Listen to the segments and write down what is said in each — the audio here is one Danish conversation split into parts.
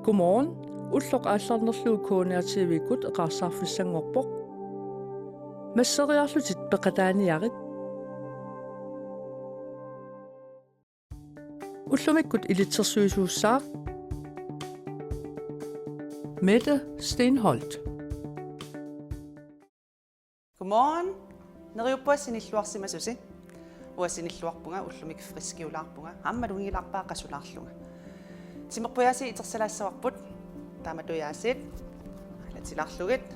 Godmorgen. Ulluq aallarnerluu kuuniartiivikut eqarsaarfissangorpoq. Masseriarlutit peqataaniarit. Ullumikkut ilitsersuisuussaaq. Mette Stenholt. Godmorgen. Neriuppuassinilluarsimasusi. Uassinilluarpunga ullumik friskiulaarpunga. Ammalungilarpaa qasulaarlunga. Timerpuyaasi itersalaassawarput. Taamatuyaasit. Alatilarlugit.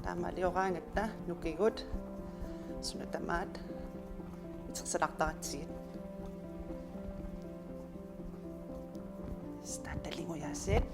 Taamalioraangatta nukigut. Sunatamaat. Itersalartaratsigit. Statalinguyasit.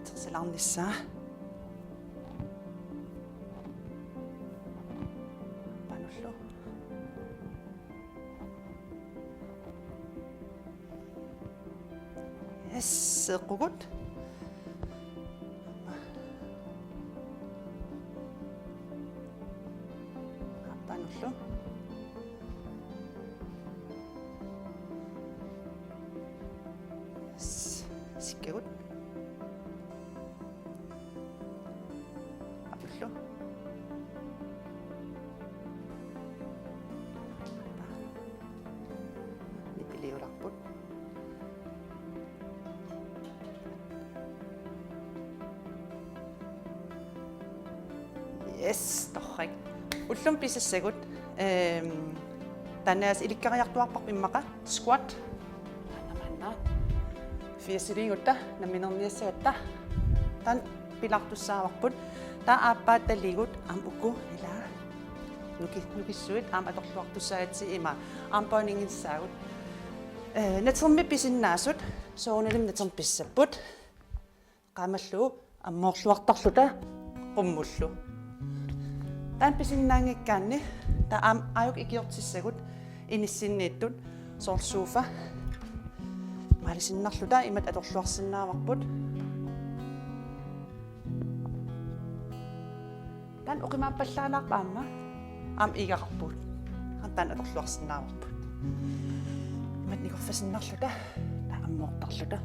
Itersalarnissaa. Panullu. Yes, seequgut. Panullu. Sikkegut. Nipiliularput. Yes, torrik. Ullum pisassagut. Tannaas ilikkariartuarparp immaqa squat. Manna. Fiasiligutta naminerniassagatta. Tan pilartussaavarput. Ta aappaatalligut am ukku ila. Nukissuit am atorluartussaatsi ima. Ampaaningissaagut. Natermi pisinnaasut soonalim naterpissaput. Qaamallu ammoorluartarluta qummullu. Tan pisinnaangikkaanni ta am ayuk ikiortissagut inissinniittut soorsuufa. Maalisinnerluta imat atorluarsinnaavarput. Tan uqimaappallaanaarpaamma am igaqarput. Tan atorluarsinnaavarput. Imat nikorfasinnerluta ta ammoortarluta.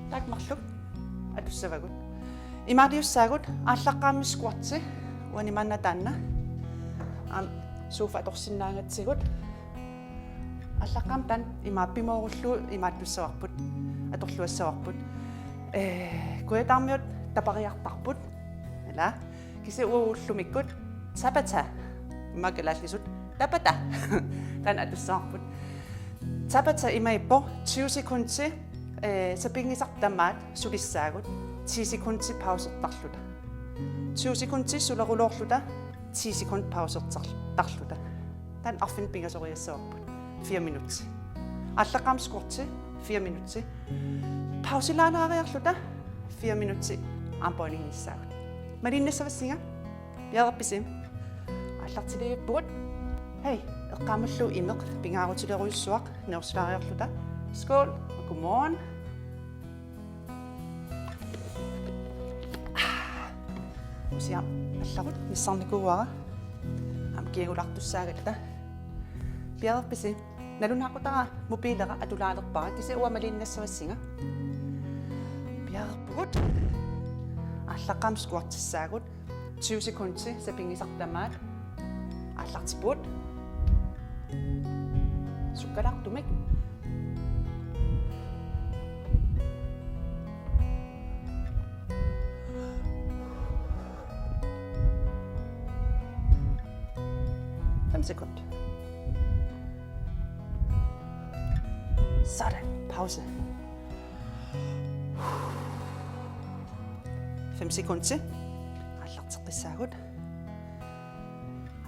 Takmarluk atussavagut. Imaadiussaagut ааllaqqaammi squatsi uanimanna taanna am suufa atorsinnaangatsigut. Ааllaqqaam tan imaappimuorullu imaattussavarput atorluassаvarput. Kuyatarmiut tapariartarput. Ela kise uullumikut tapata imakalaallisut tapata tan atussaarput. Tapata imaippo 20 sekundi sapingisartamaat sulissaagut 10 sekundi pausertarluta. 20 sekundi sulerulorluta 10 sekundi pausertarluta. Tan arfin pingasoriassaarput 4 minutter. Ааllaqqaam squatsi 4 minutter. Pausilaanaariarluta 4 minutter. Ampaaningissaagut. Malinnassavassinga. Piarappisim. Аллартилииппугут. Hei, eqqaamullu imeq pingaarutileruissuaq nerslaariarluta. Skål og godmorgen. Usiam allarut nissarnikuuara. Am kiangulartussaagatta. Piarappisim. Nalunaqutara mobiilera atulaalerpara kise uamalinnassavassinga. Piarappugut. Ааllaqqaam squatsissaagut 20 sekundi sapingisartamaat aallartiput sukkalartumik sekunder. Sådan, pause. 5 sekunder. Аллартеққиссаагут.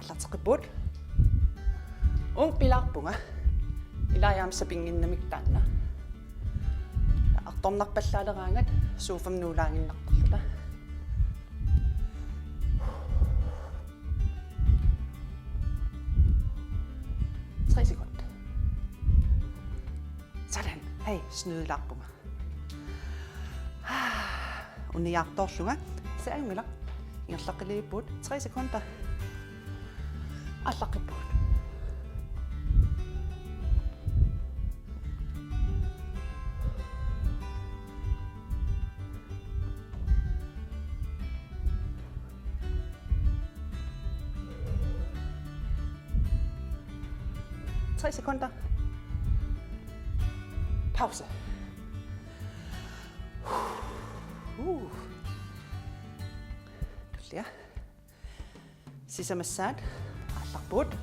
Аллартеққиппут. Ун пиларпунга. Илаяам сапингиннамик таанна. Artornarpallaaleраангат suufam nuulaanginnartorluta. Tre sekunder. Sådan. Hei, snydelarpuma. Uniartorlunga. Saangula. Ingerlaqqiliippuut 3 sekunder. Allaqqippuut. Tre sekunder. Pause. Kyllä. Sisämässään. Allaqpuut.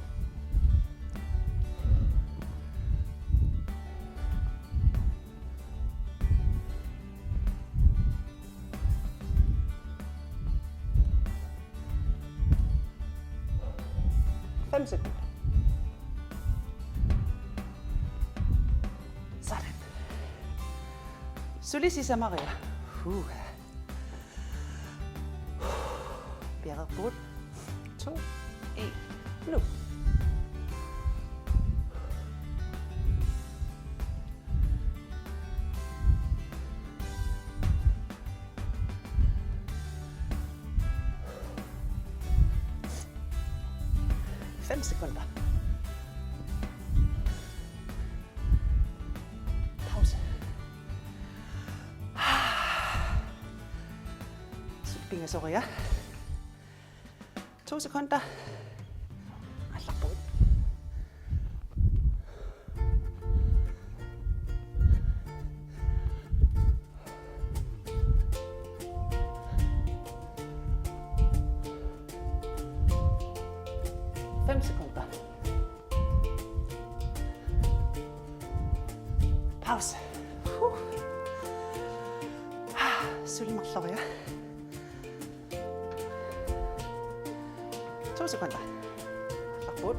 Fem sekunder. Sådan. Suli sisämaria. Bjerget bort. 2, 1, nu. Fem sekunder. Pause. Pingasoria. 2 sekunder. Allaqpuut. Fem sekunder. Pause. Sulimarloria. 2 sekunder. Allaqpuut.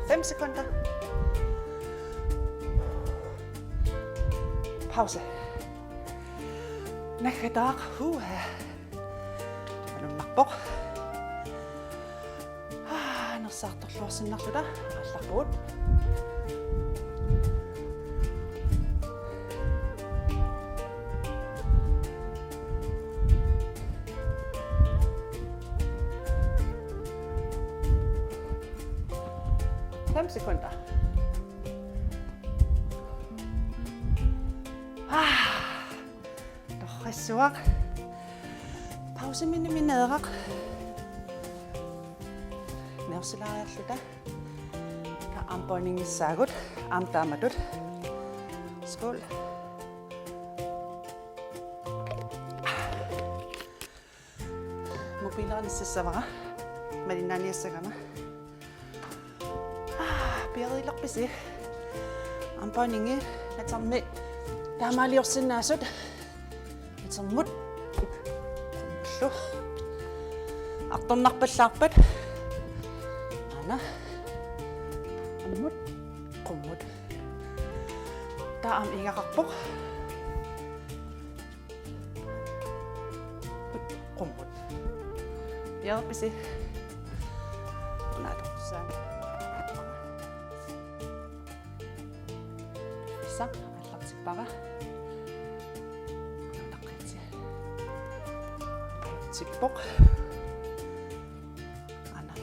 Fem sekunder. Pause. Nakkedaaq. Alunarpoq. Nersaartorluarsinnarluta. Allaqpuut. Fem sekunder. Torrissuaq. Pause minimineeraq. Nervselaariarluta. Ka armbøjningssaagut. Armdaamatut. Skål. Mobiilernissavara. Malinnaaniassagana. Bjergillarpisi. Armbøjningi. Natarmi. Taamaaliorsinnaasut. Natarmut. Lu. Artornarpallaarpat. Ana. Ammut. Qummut. Taam ingaqarpoq. Qummut. Bjergillarpisi. Unaatussaan. Sak. Allartikpara. Taqqitsi. Tikpoq. Ana.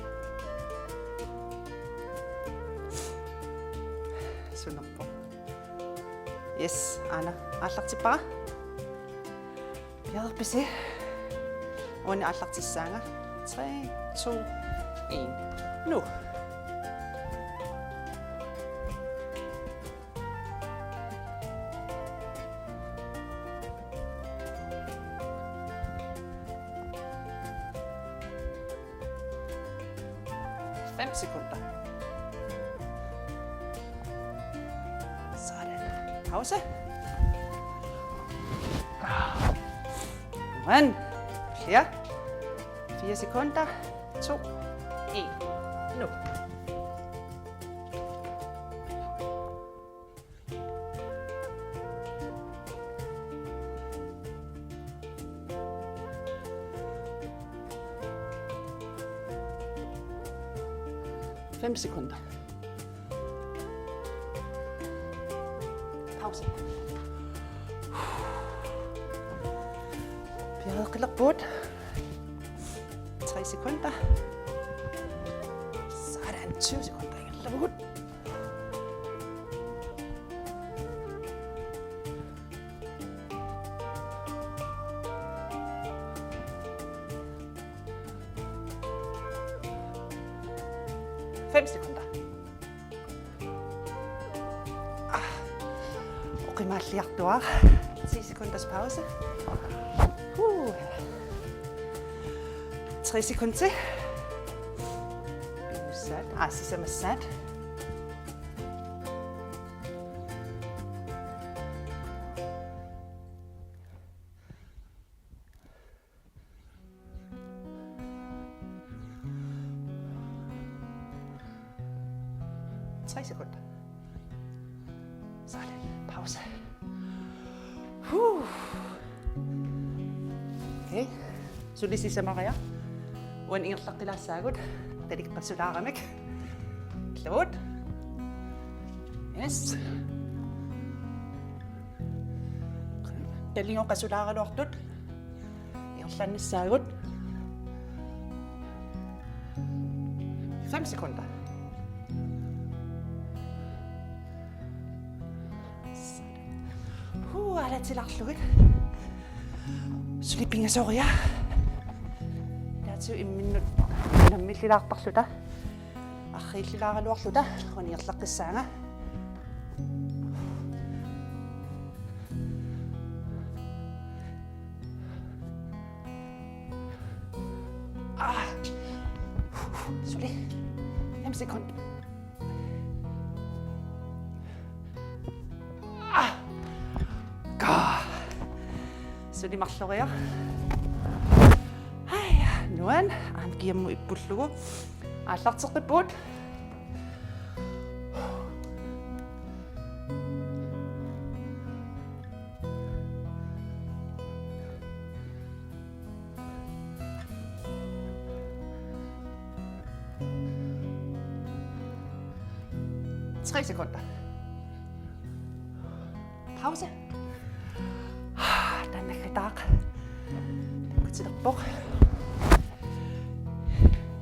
Sunarpoq. Yes, Ana. Allartikpara. Bjergillarpisi. Uni allartissaanga. 3, 2, 1. Nu. Fem sekunder. Sådan. Pause. Nuan. Flere. 4 sekunder. 2, 1. Nu. Fem sekunder. Pause. Bjerget 3 sekunder. Sådan, 20 sekunder. Ud. Fem sekunder. Okay, mal liaqtuar. 10 sekunders pause. 3 sekunder til. Sat. Sidste med sat. Sekunder. Sådan. Pause. Okay. Sulisi sa Maria. Wan ingat lang tila sagot. Tadik pa sularamik. Load. Yes. Talingo ka sularan ortut. Ingat lang ni sagot. 5 sekunder. Ala tilaqlugit. Sulipingasoria. Taatu imminnut nammillilaartarluta. Arriillilaaraluarluta. Qunierlaqqissaanga. Suli. 5 sekunder. Suli marloria. Nuan aankiammu ippullugu. Aallarteqippuut. Tre sekunder. Pause. Nakadaq. Nakutilerpoq.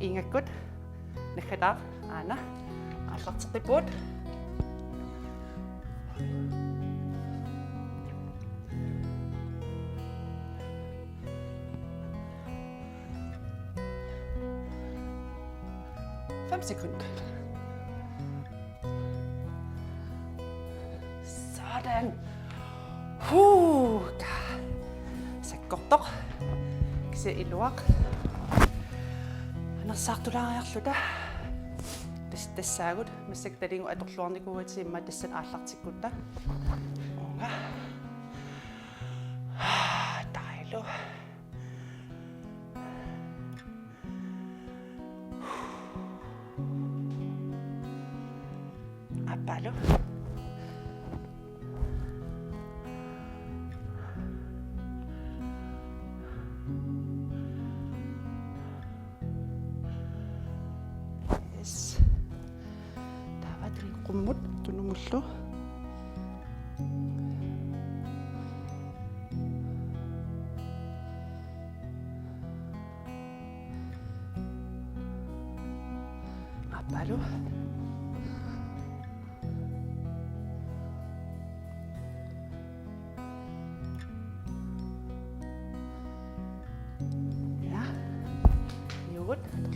Ingakkut. Nakadaq. Aana. Aallarteqippuut. Fem sekunder. Sådan. Sakkortoq. Kise iluaq. Anersartulaariarluta. Tassaagut massaktalingu atorluarnikuuti imma tassan aallartikkutta. Onga. Tailu. Apalo. Yes. Tavatri qummut tunumullu. Apalo.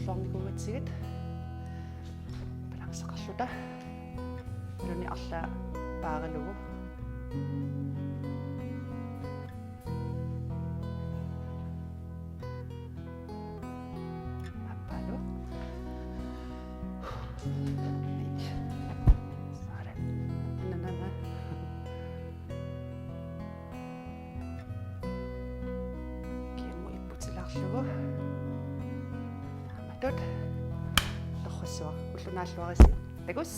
Torluarnikuugatsigit palangsaqarluta aluni arla paaralugu appalu saren nanana уллугу матут торрсуа уллунааллуариси тагус